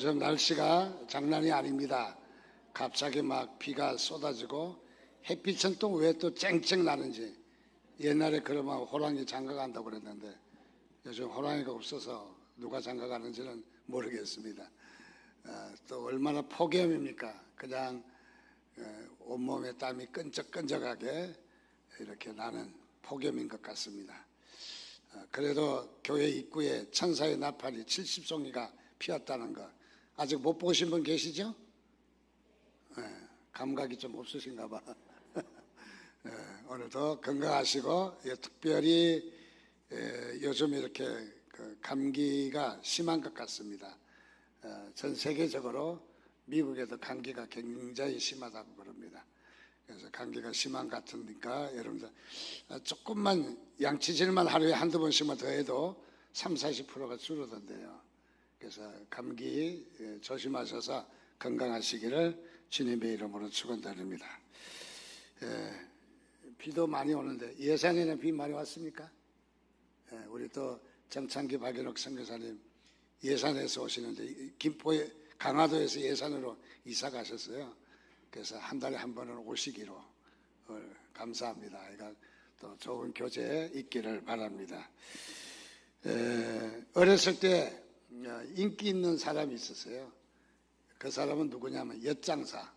요즘 날씨가 장난이 아닙니다. 갑자기 막 비가 쏟아지고 햇빛은 또 왜 또 쨍쨍 나는지. 옛날에 그러면 호랑이 장가 간다고 그랬는데 요즘 호랑이가 없어서 누가 장가 가는지는 모르겠습니다. 또 얼마나 폭염입니까? 그냥 온몸에 땀이 끈적끈적하게 이렇게 나는 폭염인 것 같습니다. 그래도 교회 입구에 천사의 나팔이 70송이가 피었다는 거 아직 못 보신 분 계시죠? 감각이 좀 없으신가 봐. 오늘도 건강하시고, 특별히 요즘 이렇게 감기가 심한 것 같습니다. 전 세계적으로 미국에도 감기가 굉장히 심하다고 그럽니다. 그래서 감기가 심한 것 같으니까 여러분들 조금만 양치질만 하루에 한두 번씩만 더 해도 30-40%가 줄어든대요. 그래서 감기 조심하셔서 건강하시기를 주님의 이름으로 축원드립니다. 비도 많이 오는데 예산에는 비 많이 왔습니까? 우리 또 정창기 박연옥 선교사님 예산에서 오시는데 김포에 강화도에서 예산으로 이사 가셨어요. 그래서 한 달에 한 번은 오시기로 감사합니다. 그러니까 또 좋은 교제 있기를 바랍니다. 어렸을 때 인기 있는 사람이 있었어요. 그 사람은 누구냐면 엿장사.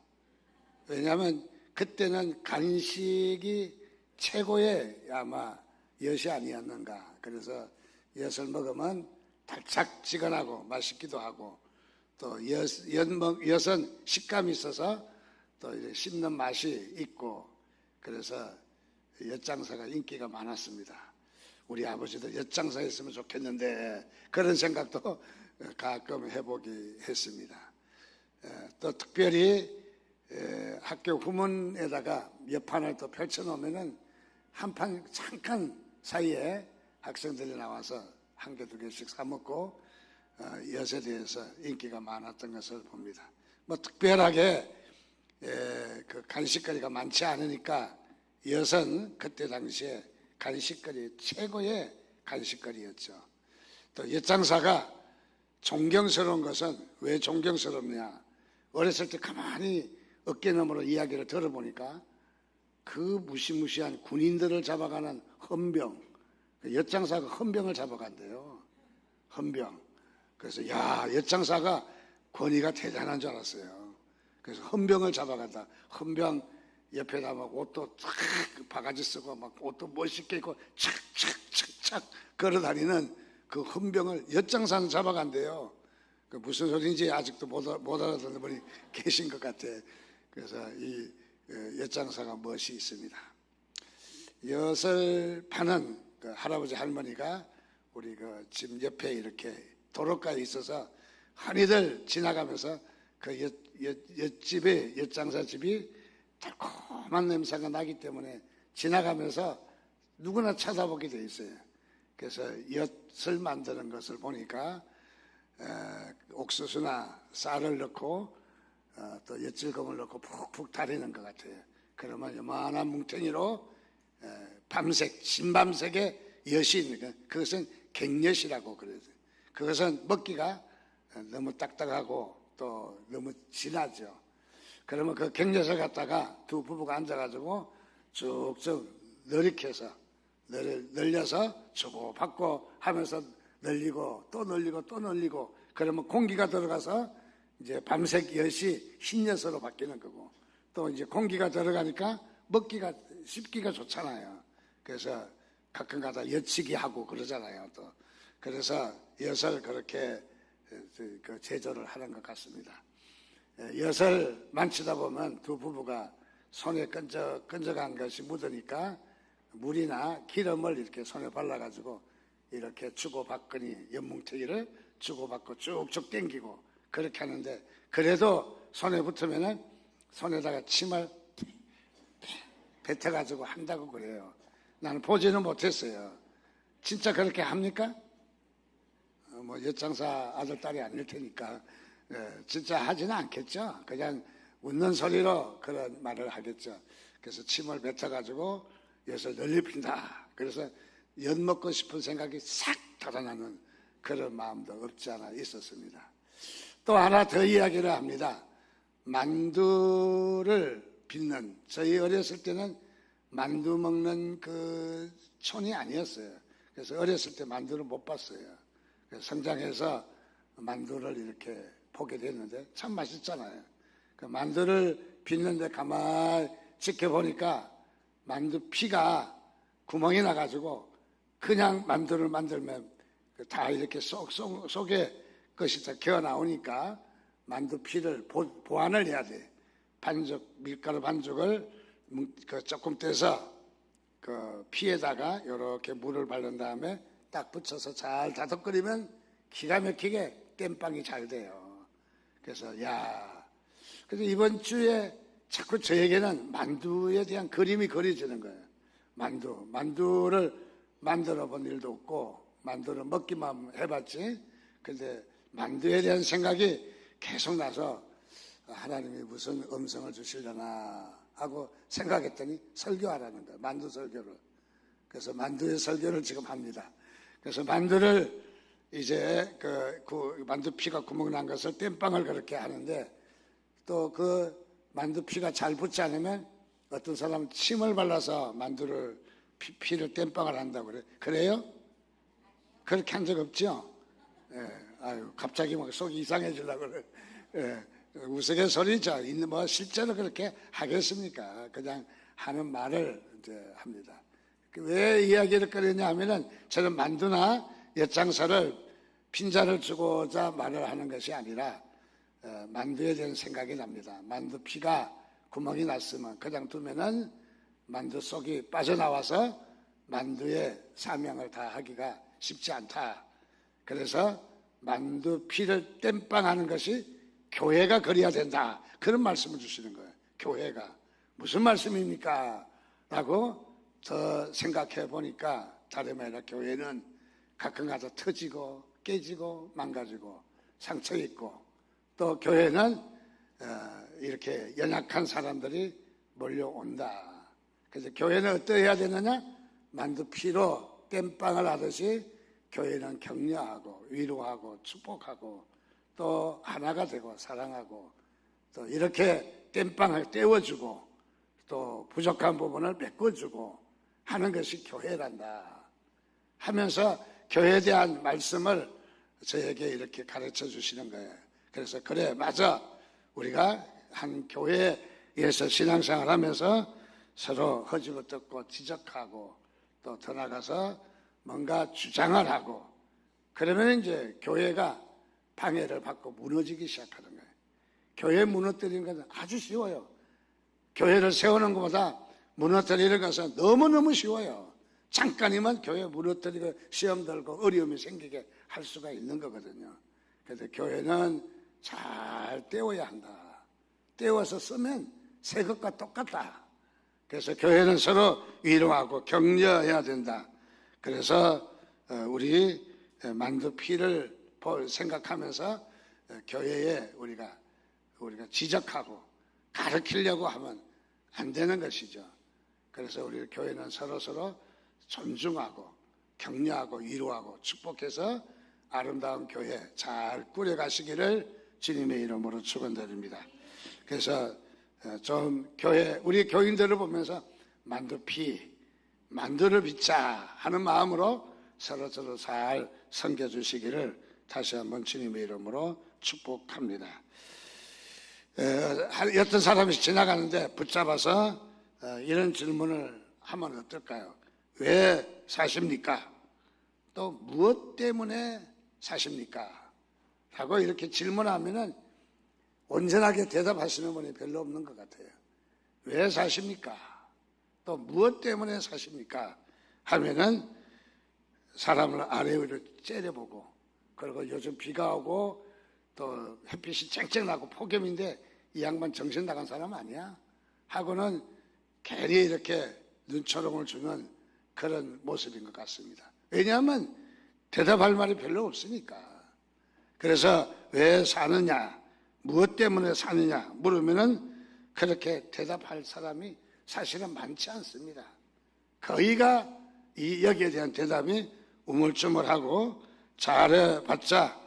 왜냐하면 그때는 간식이 최고의 아마 엿이 아니었는가. 그래서 엿을 먹으면 달짝지근하고 맛있기도 하고 또 엿은 식감이 있어서 또 이제 씹는 맛이 있고 그래서 엿장사가 인기가 많았습니다. 우리 아버지도 엿장사 했으면 좋겠는데 그런 생각도 가끔 해보기 했습니다. 또 특별히 학교 후문에다가 엿판을 또 펼쳐놓으면은 한판 잠깐 사이에 학생들이 나와서 한 개, 두 개씩 사 먹고 엿에 대해서 인기가 많았던 것을 봅니다. 뭐 특별하게 그 간식거리가 많지 않으니까 엿은 그때 당시에 간식거리 최고의 간식거리였죠. 또 엿장사가 존경스러운 것은 왜 존경스럽냐? 어렸을 때 가만히 어깨너머로 이야기를 들어보니까 그 무시무시한 군인들을 잡아가는 헌병, 엿장사가 헌병을 잡아간대요. 헌병. 그래서 엿장사가 권위가 대단한 줄 알았어요. 그래서 헌병을 잡아간다. 헌병 옆에다 막 옷도 탁 바가지 쓰고 막 옷도 멋있게 입고 착착착착 걸어다니는 그 헌병을 엿장사는 잡아간대요. 그 무슨 소리인지 아직도 못 알아듣는 분이 계신 것 같아. 그래서 이 엿장사가 멋이 있습니다. 엿을 파는 그 할아버지 할머니가 우리 그 집 옆에 이렇게 도로가에 있어서 흔히들 지나가면서 그 엿집에 엿장사 집이 달콤한 냄새가 나기 때문에 지나가면서 누구나 찾아보게 돼 있어요. 그래서 엿을 만드는 것을 보니까 옥수수나 쌀을 넣고 또 엿질금을 넣고 푹푹 다리는 것 같아요. 그러면 요만한 뭉텅이로 밤색, 진밤색의 엿이 있는 거. 그것은 갱엿이라고 그래요. 그것은 먹기가 너무 딱딱하고 또 너무 진하죠. 그러면 그 갱엿을 갖다가 두 부부가 앉아가지고 쭉쭉 늘이켜서 늘려서 주고받고 하면서 늘리고 또 늘리고 또 늘리고 그러면 공기가 들어가서 이제 밤색 엿이 흰엿으로 바뀌는 거고 또 이제 공기가 들어가니까 먹기가 씹기가 좋잖아요. 그래서 가끔가다 엿치기 하고 그러잖아요. 또 그래서 엿을 그렇게 그 제조를 하는 것 같습니다. 엿을 만치다 보면 두 부부가 손에 끈적끈적한 것이 묻으니까 물이나 기름을 이렇게 손에 발라가지고 이렇게 주고받거니 엿뭉태기를 주고받고 쭉쭉 당기고 그렇게 하는데 그래도 손에 붙으면은 손에다가 침을 뱉어가지고 한다고 그래요. 나는 보지는 못했어요. 진짜 그렇게 합니까? 뭐 엿장사 아들 딸이 아닐 테니까 진짜 하지는 않겠죠. 그냥 웃는 소리로 그런 말을 하겠죠. 그래서 침을 뱉어가지고 엿을 널리 핀다. 그래서 엿 먹고 싶은 생각이 싹 달아나는 그런 마음도 없지 않아 있었습니다. 또 하나 더 이야기를 합니다. 만두를 빚는, 저희 어렸을 때는 만두 먹는 그 촌이 아니었어요. 그래서 어렸을 때 만두를 못 봤어요. 그래서 성장해서 만두를 이렇게 보게 됐는데 참 맛있잖아요. 그 만두를 빚는데 가만히 지켜보니까 만두 피가 구멍이 나가지고 그냥 만두를 만들면 다 이렇게 속에 것이 다 기어 나오니까 만두 피를 보완을 해야 돼. 반죽, 밀가루 반죽을 조금 떼서 그 피에다가 이렇게 물을 바른 다음에 딱 붙여서 잘 다독거리면 기가 막히게 땜빵이 잘 돼요. 그래서 그래서 이번 주에 자꾸 저에게는 만두에 대한 그림이 그려지는 거예요. 만두를 만들어 본 일도 없고 만두를 먹기만 해봤지. 근데 만두에 대한 생각이 계속 나서 하나님이 무슨 음성을 주시려나 하고 생각했더니 설교하라는 거예요. 만두 설교를. 그래서 만두의 설교를 지금 합니다. 그래서 만두를 이제 그 만두 피가 구멍 난 것을 땜빵을 그렇게 하는데 또 그 만두 피가 잘 붙지 않으면 어떤 사람은 침을 발라서 만두를 피를 땜빵을 한다고 그래. 그래요? 그렇게 한 적 없죠? 예. 아유, 갑자기 막 속이 이상해지려고 그래. 예. 우스갯소리죠. 실제로 그렇게 하겠습니까? 그냥 하는 말을 이제 합니다. 왜 이야기를 꺼내냐 하면은 저는 만두나 엿장사를 핀자를 주고자 말을 하는 것이 아니라 만두에 대한 생각이 납니다. 만두 피가 구멍이 났으면 그냥 두면은 만두 속이 빠져나와서 만두의 사명을 다하기가 쉽지 않다. 그래서 만두 피를 땜빵하는 것이 교회가 그래야 된다. 그런 말씀을 주시는 거예요. 교회가. 무슨 말씀입니까? 라고 더 생각해 보니까 다름 아니라 교회는 가끔가다 터지고 깨지고 망가지고 상처 있고 또 교회는 이렇게 연약한 사람들이 몰려온다. 그래서 교회는 어떠해야 되느냐? 만두 피로 땜빵을 하듯이 교회는 격려하고 위로하고 축복하고 또 하나가 되고 사랑하고 또 이렇게 땜빵을 떼워주고 또 부족한 부분을 메꿔주고 하는 것이 교회란다 하면서 교회에 대한 말씀을 저에게 이렇게 가르쳐 주시는 거예요. 그래서 그래 맞아, 우리가 한 교회에서 신앙생활 하면서 서로 허지부듣고 지적하고 또 더 나가서 뭔가 주장을 하고 그러면 이제 교회가 방해를 받고 무너지기 시작하는 거예요. 교회 무너뜨리는 것은 아주 쉬워요. 교회를 세우는 것보다 무너뜨리는 것은 너무너무 쉬워요. 잠깐이면 교회 무너뜨리고 시험 들고 어려움이 생기게 할 수가 있는 거거든요. 그래서 교회는 잘 떼워야 한다. 떼워서 쓰면 새 것과 똑같다. 그래서 교회는 서로 위로하고 격려해야 된다. 그래서 우리 만두 피를 생각하면서 교회에 우리가 지적하고 가르치려고 하면 안 되는 것이죠. 그래서 우리 교회는 서로 존중하고 격려하고 위로하고 축복해서 아름다운 교회 잘 꾸려가시기를 주님의 이름으로 축원드립니다. 그래서 좀 우리 교인들을 보면서 만두를 빚자 하는 마음으로 서로 잘 섬겨주시기를 다시 한번 주님의 이름으로 축복합니다. 어떤 사람이 지나가는데 붙잡아서 이런 질문을 하면 어떨까요? 왜 사십니까? 또 무엇 때문에 사십니까? 라고 이렇게 질문하면은 온전하게 대답하시는 분이 별로 없는 것 같아요. 왜 사십니까? 또 무엇 때문에 사십니까? 하면은 사람을 아래 위로 째려보고 그리고 요즘 비가 오고 또 햇빛이 쨍쨍나고 폭염인데 이 양반 정신 나간 사람 아니야? 하고는 괜히 이렇게 눈초롱을 주는 그런 모습인 것 같습니다. 왜냐하면 대답할 말이 별로 없으니까. 그래서 왜 사느냐, 무엇 때문에 사느냐 물으면은 그렇게 대답할 사람이 사실은 많지 않습니다. 거의가 여기에 대한 대답이 우물쭈물하고 잘해봤자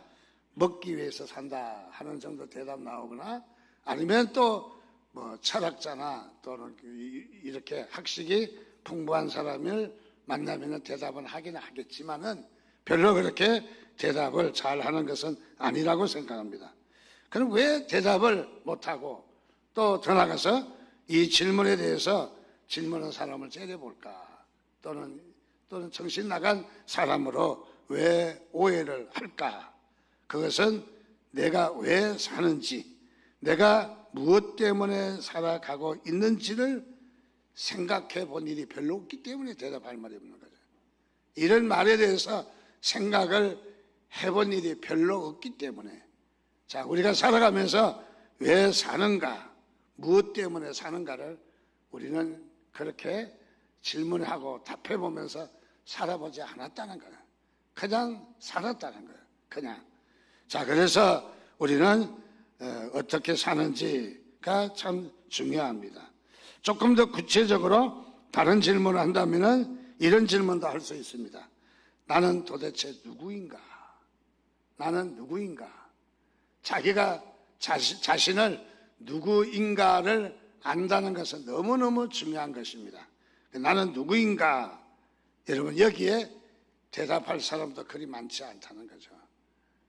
먹기 위해서 산다 하는 정도 대답 나오거나, 아니면 또 뭐 철학자나 또는 이렇게 학식이 풍부한 사람을 만나면 대답은 하긴 하겠지만은 별로 그렇게 대답을 잘 하는 것은 아니라고 생각합니다. 그럼 왜 대답을 못하고 또 더 나가서 이 질문에 대해서 질문한 사람을 째려볼까? 또는 정신 나간 사람으로 왜 오해를 할까? 그것은 내가 왜 사는지, 내가 무엇 때문에 살아가고 있는지를 생각해 본 일이 별로 없기 때문에 대답할 말이 없는 거죠. 이런 말에 대해서 생각을 해본 일이 별로 없기 때문에, 자, 우리가 살아가면서 왜 사는가, 무엇 때문에 사는가를 우리는 그렇게 질문하고 답해 보면서 살아보지 않았다는 거예요. 그냥 살았다는 거예요. 그냥. 자, 그래서 우리는 어떻게 사는지가 참 중요합니다. 조금 더 구체적으로 다른 질문을 한다면 이런 질문도 할 수 있습니다. 나는 도대체 누구인가? 나는 누구인가? 자기가 자신을 누구인가를 안다는 것은 너무너무 중요한 것입니다. 나는 누구인가? 여러분, 여기에 대답할 사람도 그리 많지 않다는 거죠.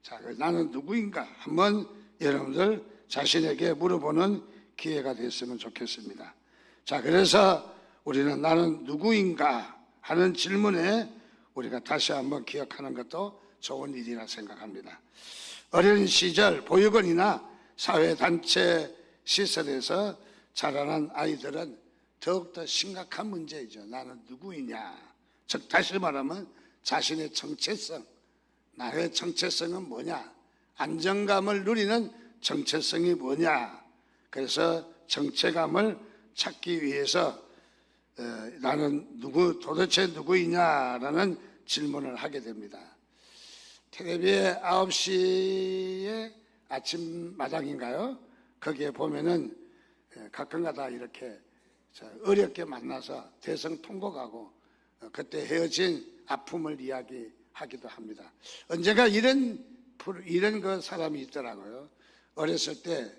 자, 나는 누구인가? 한번 여러분들 자신에게 물어보는 기회가 됐으면 좋겠습니다. 자, 그래서 우리는 나는 누구인가 하는 질문에 우리가 다시 한번 기억하는 것도 좋은 일이라 생각합니다. 어린 시절 보육원이나 사회단체 시설에서 자라난 아이들은 더욱더 심각한 문제이죠. 나는 누구이냐? 즉 다시 말하면 자신의 정체성, 나의 정체성은 뭐냐? 안정감을 누리는 정체성이 뭐냐? 그래서 정체감을 찾기 위해서 나는 도대체 누구이냐라는 질문을 하게 됩니다. 텔레비의 9시에 아침마당인가요? 거기에 보면은 가끔가다 이렇게 어렵게 만나서 대성통곡하고 그때 헤어진 아픔을 이야기하기도 합니다. 언젠가 이런 그 사람이 있더라고요. 어렸을 때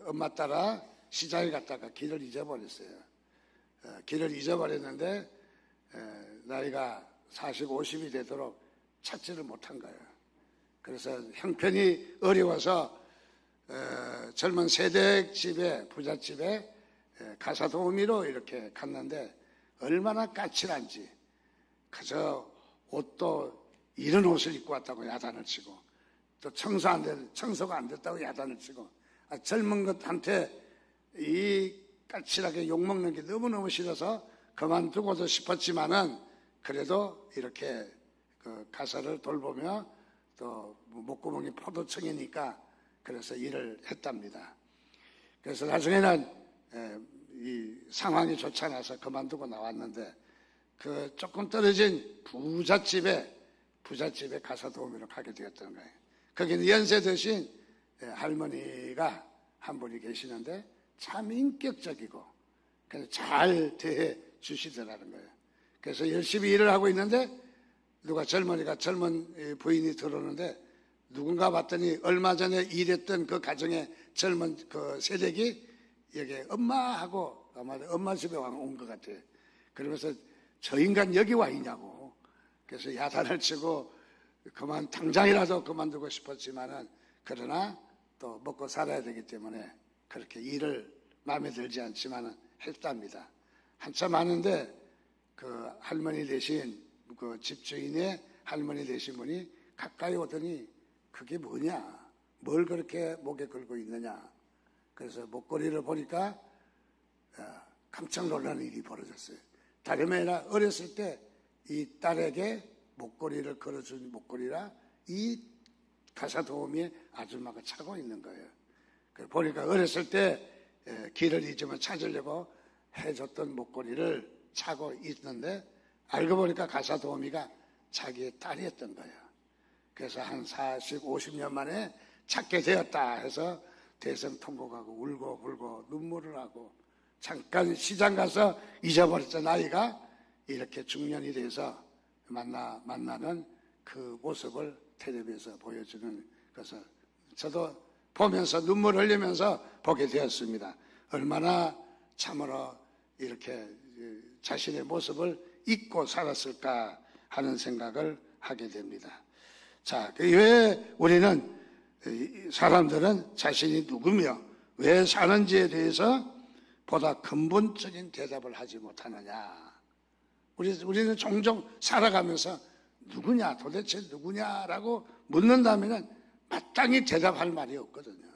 엄마 따라 시장에 갔다가 길을 잊어버렸어요. 길을 잊어버렸는데 나이가 40, 50이 되도록 찾지를 못한 거예요. 그래서 형편이 어려워서 젊은 세댁집에, 부잣집에 가사 도우미로 이렇게 갔는데 얼마나 까칠한지, 그저 옷도 이런 옷을 입고 왔다고 야단을 치고, 또 청소가 안 됐다고 야단을 치고, 젊은 것한테 이 까칠하게 욕먹는 게 너무너무 싫어서 그만두고도 싶었지만은 그래도 이렇게 그 가사를 돌보며 또 목구멍이 포도청이니까 그래서 일을 했답니다. 그래서 나중에는 이 상황이 좋지 않아서 그만두고 나왔는데 그 조금 떨어진 부잣집에 가사 도우미로 가게 되었던 거예요. 거기는 연세 드신 할머니가 한 분이 계시는데 참 인격적이고 그래서 잘 대해 주시더라는 거예요. 그래서 열심히 일을 하고 있는데 젊은 부인이 들어오는데 누군가 봤더니 얼마 전에 일했던 그 가정의 젊은 그 세댁이 여기 엄마하고 아마 엄마 집에 온 것 같아요. 그러면서 저 인간 여기 와 있냐고. 그래서 야단을 치고 당장이라도 그만두고 싶었지만은 그러나 또 먹고 살아야 되기 때문에 그렇게 일을 마음에 들지 않지만은 했답니다. 한참 하는데 그 할머니 대신 그 집주인의 할머니 되신 분이 가까이 오더니 그게 뭐냐? 뭘 그렇게 목에 걸고 있느냐? 그래서 목걸이를 보니까 깜짝 놀라는 일이 벌어졌어요. 다름이 아니라 어렸을 때 이 딸에게 목걸이를 걸어준 목걸이라 이 가사 도우미의 아줌마가 차고 있는 거예요. 보니까 어렸을 때 길을 잊으면 찾으려고 해줬던 목걸이를 차고 있는데 알고 보니까 가사 도우미가 자기의 딸이었던 거예요. 그래서 한 40, 50년 만에 찾게 되었다 해서 대성통곡하고 울고 불고 눈물을 하고 잠깐 시장 가서 잊어버렸던 아이가 이렇게 중년이 돼서 만나는 그 모습을 텔레비에서 보여주는 그래서 저도 보면서 눈물 흘리면서 보게 되었습니다. 얼마나 참으로 이렇게 자신의 모습을 잊고 살았을까 하는 생각을 하게 됩니다. 자, 왜 우리는 사람들은 자신이 누구며 왜 사는지에 대해서 보다 근본적인 대답을 하지 못하느냐. 우리는 종종 살아가면서 누구냐, 도대체 누구냐라고 묻는다면 마땅히 대답할 말이 없거든요.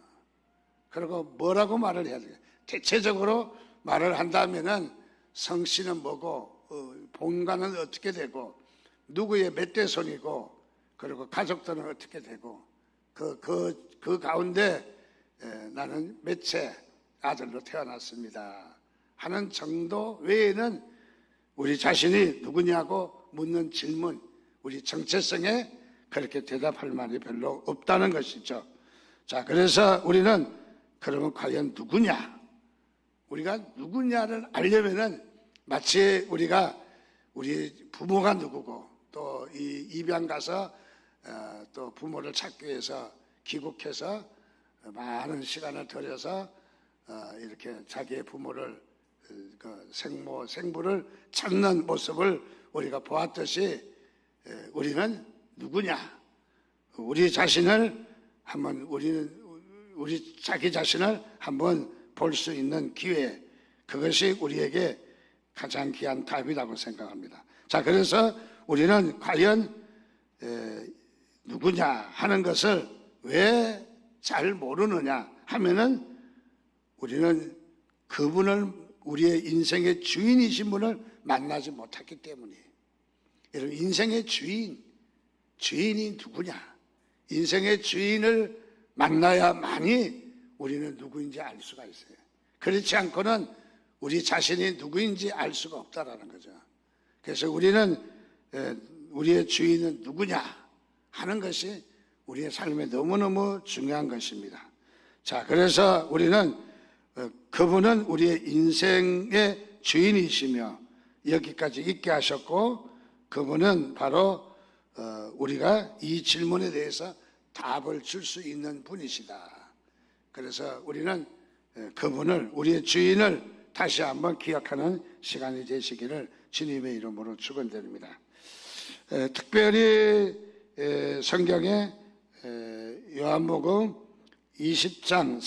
그리고 뭐라고 말을 해야 돼요? 대체적으로 말을 한다면은 성씨는 뭐고, 본가는 어떻게 되고, 누구의 몇 대 손이고, 그리고 가족들은 어떻게 되고, 그 가운데 나는 몇째 아들로 태어났습니다 하는 정도 외에는 우리 자신이 누구냐고 묻는 질문, 우리 정체성에 그렇게 대답할 말이 별로 없다는 것이죠. 자, 그래서 우리는 그러면 과연 누구냐? 우리가 누구냐를 알려면은 마치 우리가 우리 부모가 누구고 또 이 입양 가서 또 부모를 찾기 위해서 귀국해서 많은 시간을 들여서 이렇게 자기의 부모를 생부를 찾는 모습을 우리가 보았듯이 우리는 누구냐? 우리 자신을 한번 우리 자기 자신을 한번 볼 수 있는 기회, 그것이 우리에게 가장 귀한 답이라고 생각합니다. 자, 그래서 우리는 과연 누구냐 하는 것을 왜 잘 모르느냐 하면은 우리는 그분을 우리의 인생의 주인이신 분을 만나지 못했기 때문이에요. 여러분, 인생의 주인이 누구냐? 인생의 주인을 만나야만이 우리는 누구인지 알 수가 있어요. 그렇지 않고는 우리 자신이 누구인지 알 수가 없다라는 거죠. 그래서 우리는 우리의 주인은 누구냐 하는 것이 우리의 삶에 너무너무 중요한 것입니다. 자, 그래서 우리는 그분은 우리의 인생의 주인이시며 여기까지 있게 하셨고, 그분은 바로 우리가 이 질문에 대해서 답을 줄 수 있는 분이시다. 그래서 우리는 그분을, 우리의 주인을 다시 한번 기억하는 시간이 되시기를 주님의 이름으로 축원드립니다. 특별히 성경에 요한복음 20장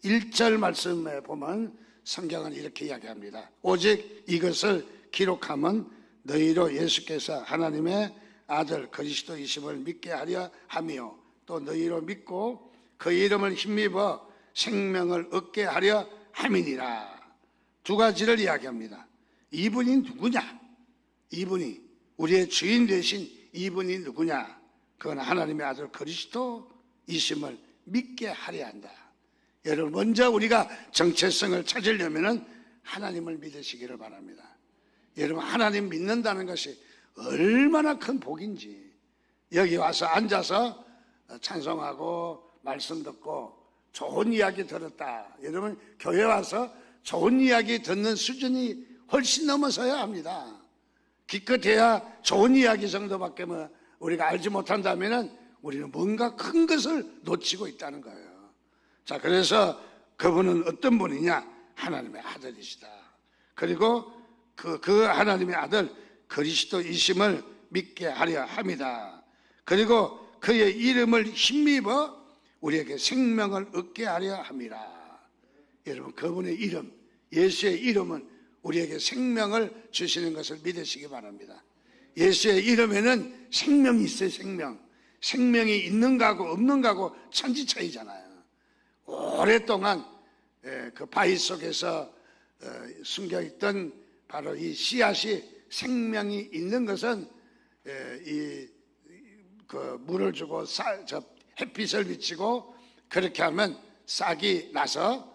31절 말씀에 보면 성경은 이렇게 이야기합니다. 오직 이것을 기록함은 너희로 예수께서 하나님의 아들 그리스도이심을 믿게 하려 하며 또 너희로 믿고 그 이름을 힘입어 생명을 얻게 하려 함이니라. 두 가지를 이야기합니다. 이분이 누구냐? 이분이 우리의 주인 되신 이분이 누구냐? 그건 하나님의 아들 그리스도이심을 믿게 하려 한다. 여러분, 먼저 우리가 정체성을 찾으려면 하나님을 믿으시기를 바랍니다. 여러분, 하나님 믿는다는 것이 얼마나 큰 복인지. 여기 와서 앉아서 찬송하고 말씀 듣고 좋은 이야기 들었다. 여러분, 교회 와서 좋은 이야기 듣는 수준이 훨씬 넘어서야 합니다. 기껏해야 좋은 이야기 정도밖에 우리가 알지 못한다면 우리는 뭔가 큰 것을 놓치고 있다는 거예요. 자, 그래서 그분은 어떤 분이냐? 하나님의 아들이시다. 그리고 그 하나님의 아들 그리스도이심을 믿게 하려 합니다. 그리고 그의 이름을 힘입어 우리에게 생명을 얻게 하려 함이라. 여러분, 그분의 이름, 예수의 이름은 우리에게 생명을 주시는 것을 믿으시기 바랍니다. 예수의 이름에는 생명이 있어요. 생명이 있는가고 없는가고 천지 차이잖아요. 오랫동안 그 바위 속에서 숨겨있던 바로 이 씨앗이 생명이 있는 것은 그 물을 주고 햇빛을 비치고 그렇게 하면 싹이 나서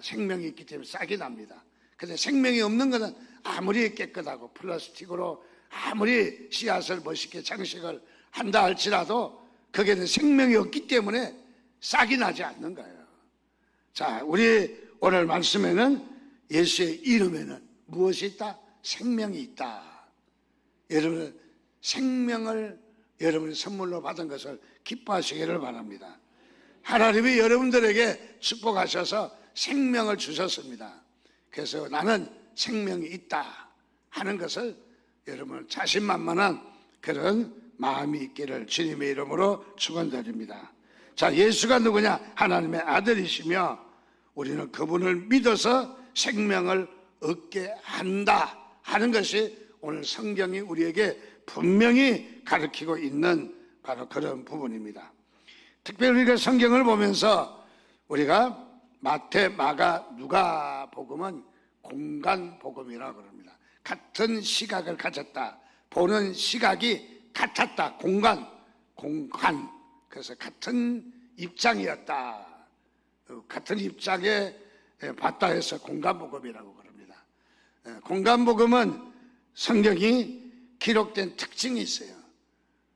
생명이 있기 때문에 싹이 납니다. 그런데 생명이 없는 것은 아무리 깨끗하고 플라스틱으로 아무리 씨앗을 멋있게 장식을 한다 할지라도 거기에는 생명이 없기 때문에 싹이 나지 않는 거예요. 자, 우리 오늘 말씀에는 예수의 이름에는 무엇이 있다? 생명이 있다. 여러분, 생명을 여러분이 선물로 받은 것을 기뻐하시기를 바랍니다. 하나님이 여러분들에게 축복하셔서 생명을 주셨습니다. 그래서 나는 생명이 있다 하는 것을 여러분 자신만만한 그런 마음이 있기를 주님의 이름으로 축원드립니다. 자, 예수가 누구냐? 하나님의 아들이시며 우리는 그분을 믿어서 생명을 얻게 한다 하는 것이 오늘 성경이 우리에게 분명히 가르치고 있는 바로 그런 부분입니다. 특별히 우리가 성경을 보면서 우리가 마태, 마가, 누가 복음은 공간 복음이라고 합니다. 같은 시각을 가졌다. 보는 시각이 같았다. 공간. 그래서 같은 입장이었다. 같은 입장에 봤다 해서 공간 복음이라고 그럽니다. 공간 복음은 성경이 기록된 특징이 있어요.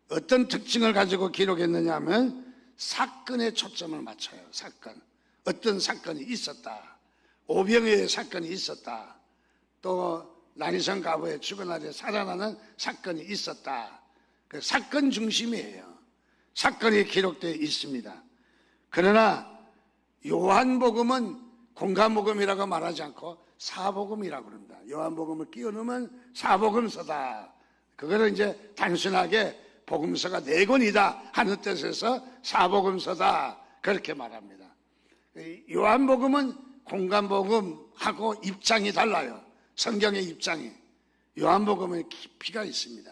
어떤 특징을 가지고 기록했느냐 하면 사건에 초점을 맞춰요. 사건. 어떤 사건이 있었다. 오병이어의 사건이 있었다. 또 난이성 가부의 죽은 살아나는 사건이 있었다. 그 사건 중심이에요. 사건이 기록되어 있습니다. 그러나 요한복음은 공간복음이라고 말하지 않고 사복음이라고 합니다. 요한복음을 끼워넣으면 사복음서다. 그거는 이제 단순하게 복음서가 4권이다 하는 뜻에서 사복음서다 그렇게 말합니다. 요한복음은 공간복음하고 입장이 달라요. 성경의 입장이. 요한복음은 깊이가 있습니다.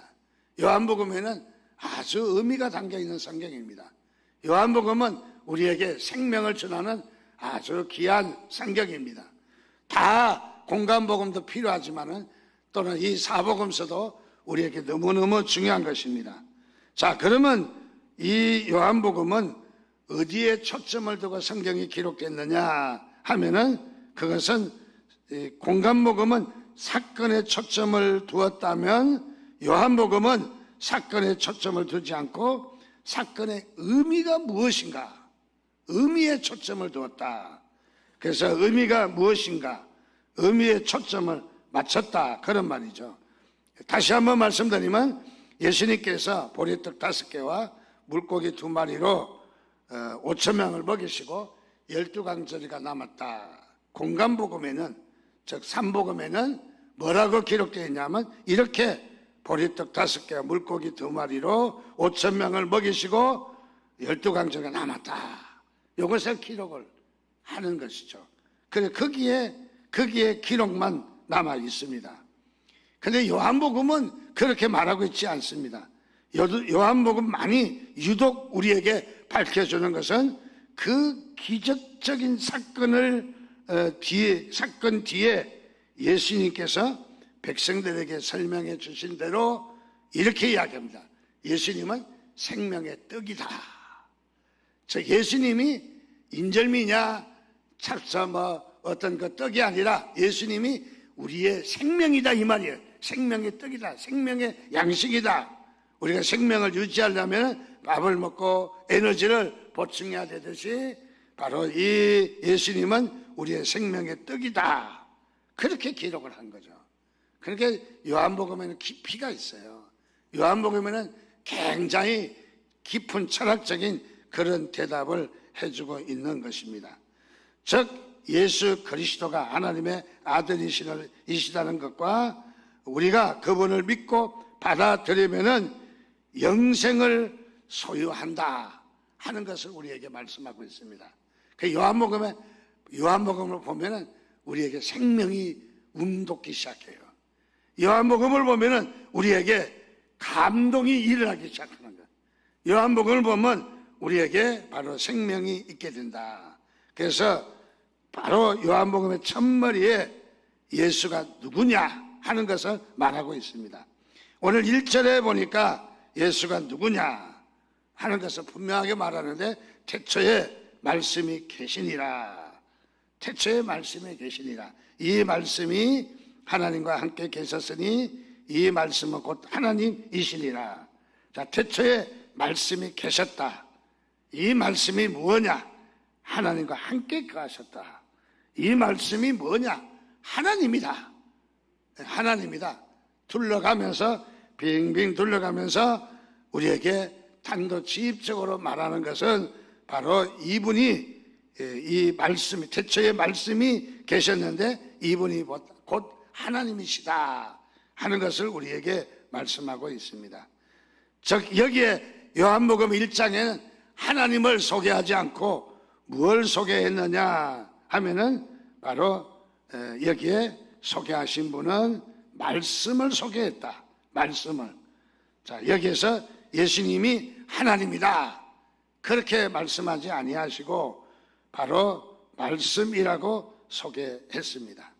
요한복음에는 아주 의미가 담겨있는 성경입니다. 요한복음은 우리에게 생명을 전하는 아주 귀한 성경입니다. 다 공간복음도 필요하지만은 또는 이 사복음서도 우리에게 너무너무 중요한 것입니다. 자, 그러면 이 요한복음은 어디에 초점을 두고 성경이 기록됐느냐 하면은 그것은 공간복음은 사건에 초점을 두었다면 요한복음은 사건에 초점을 두지 않고 사건의 의미가 무엇인가, 의미에 초점을 두었다. 그래서 의미가 무엇인가, 의미에 초점을 맞췄다 그런 말이죠. 다시 한번 말씀드리면 예수님께서 보리떡 5개와 물고기 2마리로 5,000명을 먹이시고 12강짜리가 남았다. 공간복음에는, 즉 삼복음에는 뭐라고 기록되어 있냐면 이렇게 보리떡 5개와 물고기 2마리로 5,000명을 먹이시고 12강짜리가 남았다. 이것을 기록을 하는 것이죠. 그래 거기에 기록만 남아 있습니다. 근데 요한복음은 그렇게 말하고 있지 않습니다. 요한복음만이 유독 우리에게 밝혀주는 것은 그 기적적인 사건 뒤에 예수님께서 백성들에게 설명해 주신 대로 이렇게 이야기합니다. 예수님은 생명의 떡이다. 저 예수님이 인절미냐 찹쌀 어떤 그 떡이 아니라 예수님이 우리의 생명이다 이 말이에요. 생명의 떡이다. 생명의 양식이다. 우리가 생명을 유지하려면 밥을 먹고 에너지를 보충해야 되듯이 바로 이 예수님은 우리의 생명의 떡이다. 그렇게 기록을 한 거죠. 그러니까 요한복음에는 깊이가 있어요. 요한복음에는 굉장히 깊은 철학적인 그런 대답을 해주고 있는 것입니다. 즉 예수 그리스도가 하나님의 아들이시다는 것과 우리가 그분을 믿고 받아들이면은 영생을 소유한다 하는 것을 우리에게 말씀하고 있습니다. 그 요한복음을 보면은 우리에게 생명이 움돋기 시작해요. 요한복음을 보면은 우리에게 감동이 일어나기 시작하는 거예요. 요한복음을 보면 우리에게 바로 생명이 있게 된다. 그래서 바로 요한복음의 첫머리에 예수가 누구냐 하는 것을 말하고 있습니다. 오늘 1절에 보니까 예수가 누구냐 하는 것을 분명하게 말하는데 태초에 말씀이 계시니라. 태초에 말씀이 계시니라. 이 말씀이 하나님과 함께 계셨으니 이 말씀은 곧 하나님이시니라. 자, 태초에 말씀이 계셨다. 이 말씀이 뭐냐? 하나님과 함께 거하셨다. 이 말씀이 뭐냐? 하나님이다. 하나님이다. 둘러가면서 빙빙 둘러가면서 우리에게 단도직입적으로 말하는 것은 바로 이분이 이 말씀이 태초에 말씀이 계셨는데 이분이 곧 하나님이시다 하는 것을 우리에게 말씀하고 있습니다. 즉 여기에 요한복음 1장에는 하나님을 소개하지 않고 무엇을 소개했느냐 하면은 바로 여기에 소개하신 분은 말씀을 소개했다. 말씀을. 자, 여기에서 예수님이 하나님이다 그렇게 말씀하지 아니하시고 바로 말씀이라고 소개했습니다.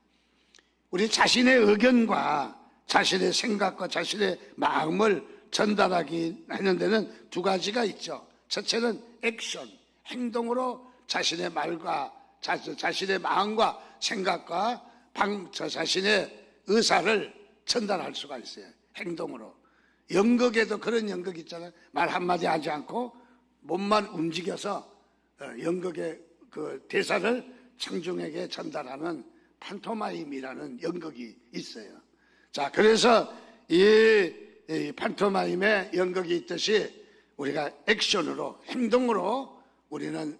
우리 자신의 의견과 자신의 생각과 자신의 마음을 전달하기 하는 데는 두 가지가 있죠. 첫째는 액션, 행동으로 자신의 말과 자신의 마음과 생각과 자신의 의사를 전달할 수가 있어요. 행동으로. 연극에도 그런 연극 있잖아요. 말 한마디 하지 않고 몸만 움직여서 연극의 그 대사를 청중에게 전달하는 판토마임이라는 연극이 있어요. 자, 그래서 이 판토마임의 연극이 있듯이 우리가 액션으로, 행동으로 우리는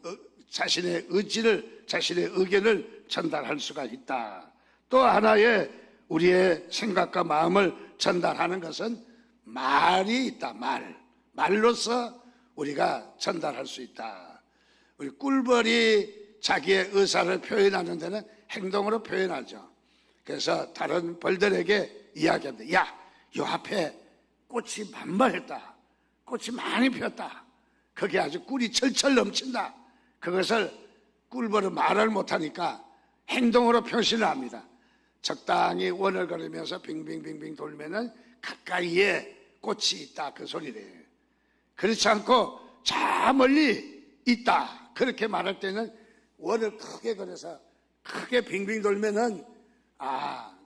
자신의 의지를, 자신의 의견을 전달할 수가 있다. 또 하나의 우리의 생각과 마음을 전달하는 것은 말이 있다. 말로서 우리가 전달할 수 있다. 우리 꿀벌이 자기의 의사를 표현하는 데는 행동으로 표현하죠. 그래서 다른 벌들에게 이야기합니다. 야, 요 앞에 꽃이 만발했다. 꽃이 많이 피었다. 거기 아주 꿀이 철철 넘친다. 그것을 꿀벌은 말을 못하니까 행동으로 표시를 합니다. 적당히 원을 걸으면서 빙빙빙빙 돌면은 가까이에 꽃이 있다 그 소리래요. 그렇지 않고 저 멀리 있다 그렇게 말할 때는 원을 크게 걸어서 크게 빙빙 돌면은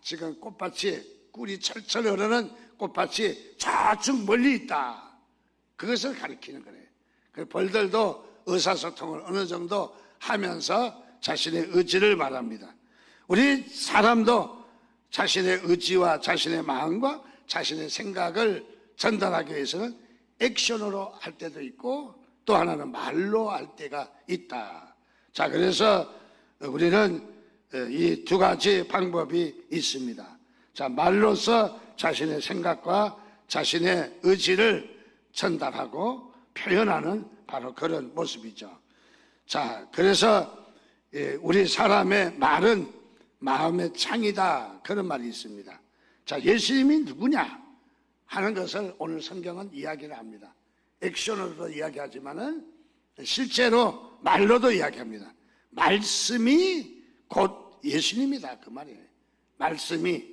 지금 꽃밭이 꿀이 철철 흐르는 꽃밭이 저쪽 멀리 있다 그것을 가리키는 거래요. 그 벌들도 의사소통을 어느 정도 하면서 자신의 의지를 말합니다. 우리 사람도 자신의 의지와 자신의 마음과 자신의 생각을 전달하기 위해서는 액션으로 할 때도 있고 또 하나는 말로 할 때가 있다. 자, 그래서 우리는 이 두 가지 방법이 있습니다. 자, 말로서 자신의 생각과 자신의 의지를 전달하고 표현하는 바로 그런 모습이죠. 자, 그래서 우리 사람의 말은 마음의 창이다 그런 말이 있습니다. 자, 예수님이 누구냐 하는 것을 오늘 성경은 이야기를 합니다. 액션으로도 이야기하지만은 실제로 말로도 이야기합니다. 말씀이 곧 예수님이다 그 말이에요. 말씀이.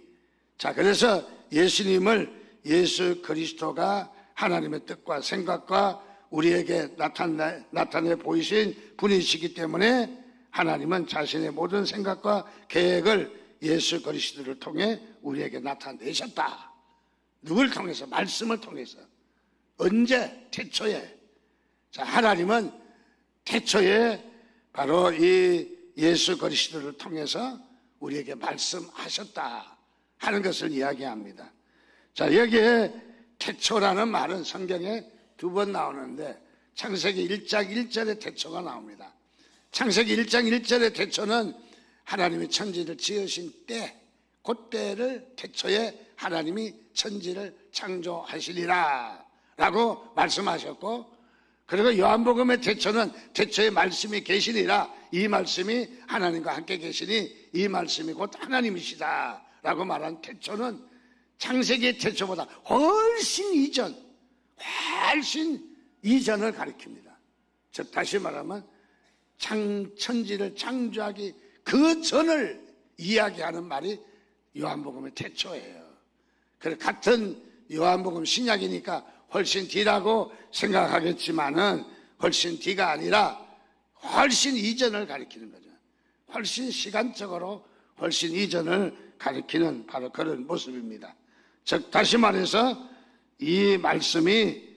자, 그래서 예수님을 예수 그리스도가 하나님의 뜻과 생각과 우리에게 나타내 보이신 분이시기 때문에 하나님은 자신의 모든 생각과 계획을 예수 그리스도를 통해 우리에게 나타내셨다. 누굴 통해서? 말씀을 통해서. 언제? 태초에. 자, 하나님은 태초에 바로 이 예수 그리스도를 통해서 우리에게 말씀하셨다 하는 것을 이야기합니다. 자, 여기에 태초라는 말은 성경에 두 번 나오는데 창세기 1장 1절에 태초가 나옵니다. 창세기 1장 1절의 태초는 하나님이 천지를 지으신 때, 그때를 태초에 하나님이 천지를 창조하시리라 라고 말씀하셨고, 그리고 요한복음의 태초는 태초에 말씀이 계시니라, 이 말씀이 하나님과 함께 계시니 이 말씀이 곧 하나님이시다 라고 말한 태초는 창세기의 태초보다 훨씬 이전을 가리킵니다. 즉 다시 말하면 천지를 창조하기 그 전을 이야기하는 말이 요한복음의 태초예요. 그래, 같은 요한복음 신약이니까 훨씬 뒤라고 생각하겠지만은 훨씬 뒤가 아니라 훨씬 이전을 가리키는 거죠. 훨씬 시간적으로 훨씬 이전을 가리키는 바로 그런 모습입니다. 즉 다시 말해서 이 말씀이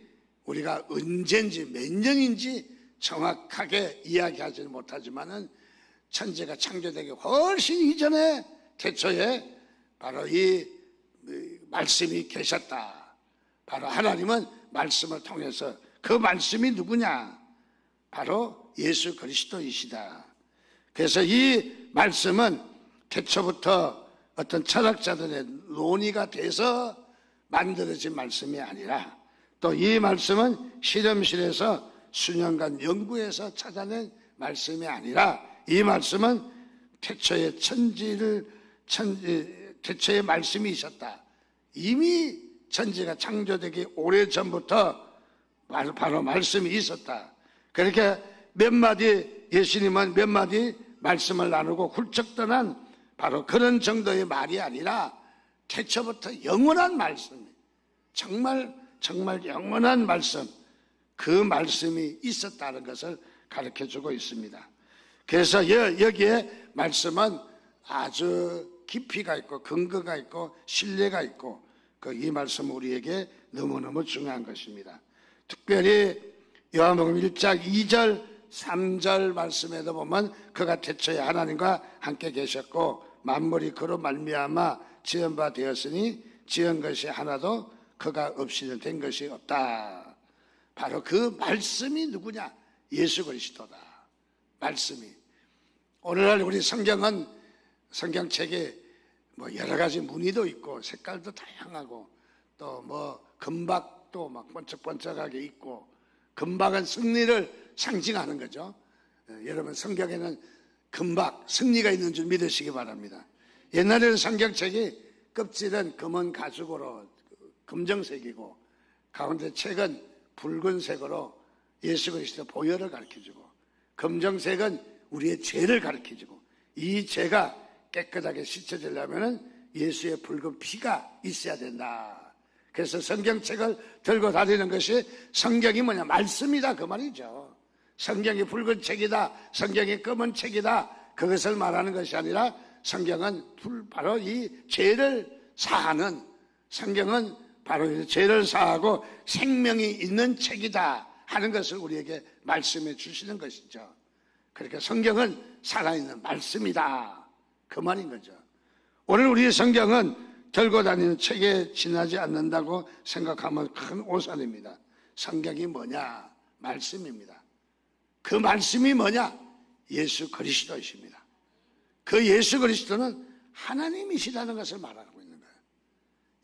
우리가 언제인지 몇 년인지 정확하게 이야기하지는 못하지만은 천지가 창조되기 훨씬 이전에 태초에 바로 이 말씀이 계셨다. 바로 하나님은 말씀을 통해서 그 말씀이 누구냐? 바로 예수 그리스도이시다. 그래서 이 말씀은 태초부터 어떤 철학자들의 논의가 돼서 만들어진 말씀이 아니라, 또 이 말씀은 실험실에서 수년간 연구해서 찾아낸 말씀이 아니라, 이 말씀은 태초의 태초의 말씀이 있었다. 이미 천지가 창조되기 오래전부터 바로 말씀이 있었다. 그렇게 예수님은 몇 마디 말씀을 나누고 훌쩍 떠난 바로 그런 정도의 말이 아니라 태초부터 영원한 말씀, 정말 영원한 말씀, 그 말씀이 있었다는 것을 가르쳐주고 있습니다. 그래서 여기에 말씀은 아주 깊이가 있고 근거가 있고 신뢰가 있고, 이 말씀은 우리에게 너무너무 중요한 것입니다. 특별히 요한복음 1장 2절 3절 말씀에도 보면 그가 태초에 하나님과 함께 계셨고 만물이 그로 말미암아 지은 바 되었으니 지은 것이 하나도 그가 없이는 된 것이 없다. 바로 그 말씀이 누구냐? 예수 그리스도다. 말씀이. 오늘날 우리 성경책에 여러 가지 무늬도 있고 색깔도 다양하고 또 금박도 막 번쩍번쩍하게 있고, 금박은 승리를 상징하는 거죠. 여러분 성경에는 금박, 승리가 있는 줄 믿으시기 바랍니다. 옛날에는 성경책이 껍질은 검은 가죽으로 검정색이고 가운데 책은 붉은색으로 예수 그리스도 보혈을 가르쳐주고, 검정색은 우리의 죄를 가르쳐주고, 이 죄가 깨끗하게 씻어지려면 예수의 붉은 피가 있어야 된다. 그래서 성경책을 들고 다니는 것이, 성경이 뭐냐? 말씀이다, 그 말이죠. 성경이 붉은 책이다, 성경이 검은 책이다, 그것을 말하는 것이 아니라 성경은 바로 이 죄를 사하는, 성경은 바로 이 죄를 사하고 생명이 있는 책이다 하는 것을 우리에게 말씀해 주시는 것이죠. 그러니까 성경은 살아있는 말씀이다, 그 말인 거죠. 오늘 우리 성경은 들고 다니는 책에 지나지 않는다고 생각하면 큰 오산입니다. 성경이 뭐냐? 말씀입니다. 그 말씀이 뭐냐? 예수 그리스도이십니다. 그 예수 그리스도는 하나님이시라는 것을 말하고 있는 거예요.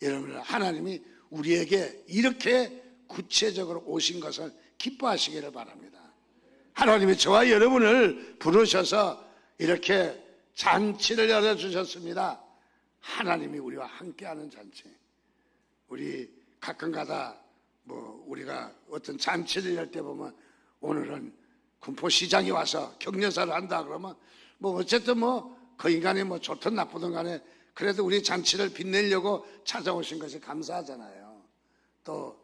여러분, 하나님이 우리에게 이렇게 구체적으로 오신 것을 기뻐하시기를 바랍니다. 하나님이 저와 여러분을 부르셔서 이렇게 잔치를 열어주셨습니다. 하나님이 우리와 함께하는 잔치. 우리 가끔가다 우리가 어떤 잔치를 열 때 보면, 오늘은 군포시장이 와서 격려사를 한다 그러면 어쨌든 그 인간이 좋든 나쁘든 간에 그래도 우리 잔치를 빛내려고 찾아오신 것이 감사하잖아요. 또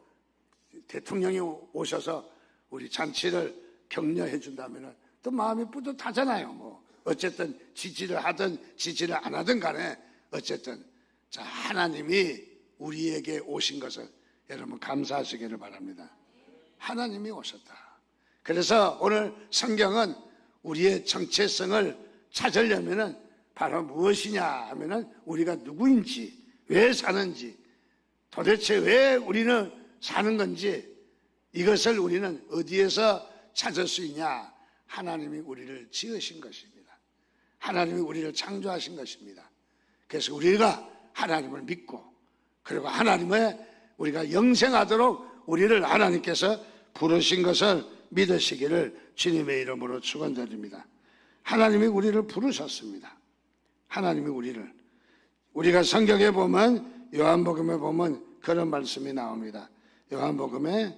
대통령이 오셔서 우리 잔치를 격려해 준다면 또 마음이 뿌듯하잖아요. 어쨌든 지지를 하든 지지를 안 하든 간에 어쨌든 하나님이 우리에게 오신 것을 여러분 감사하시기를 바랍니다. 하나님이 오셨다. 그래서 오늘 성경은 우리의 정체성을 찾으려면은 바로 무엇이냐 하면은 우리가 누구인지, 왜 사는지, 도대체 왜 우리는 사는 건지, 이것을 우리는 어디에서 찾을 수 있냐? 하나님이 우리를 지으신 것입니다. 하나님이 우리를 창조하신 것입니다. 그래서 우리가 하나님을 믿고, 그리고 하나님의 우리가 영생하도록 우리를 하나님께서 부르신 것을 믿으시기를 주님의 이름으로 축원드립니다. 하나님이 우리를 부르셨습니다. 하나님이 우리가 성경에 보면, 요한복음에 보면 그런 말씀이 나옵니다. 요한복음에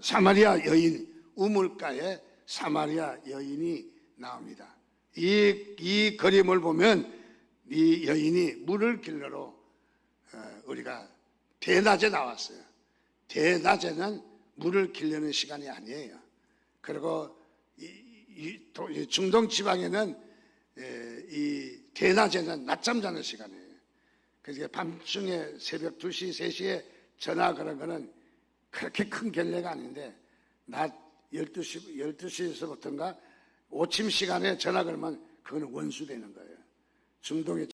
사마리아 여인, 우물가에 사마리아 여인이 나옵니다. 이 그림을 보면 이 여인이 물을 길러러 우리가 대낮에 나왔어요. 대낮에는 물을 길르는 시간이 아니에요. 그리고 중동 지방에는 이 대낮에는 낮잠 자는 시간이에요. 그러니까 밤중에 새벽 2시, 3시에 전화 그런 거는 그렇게 큰 결례가 아닌데, 낮 12시에서부터인가 오침 시간에 전화 걸면 그거는 원수 되는 거예요. 중동에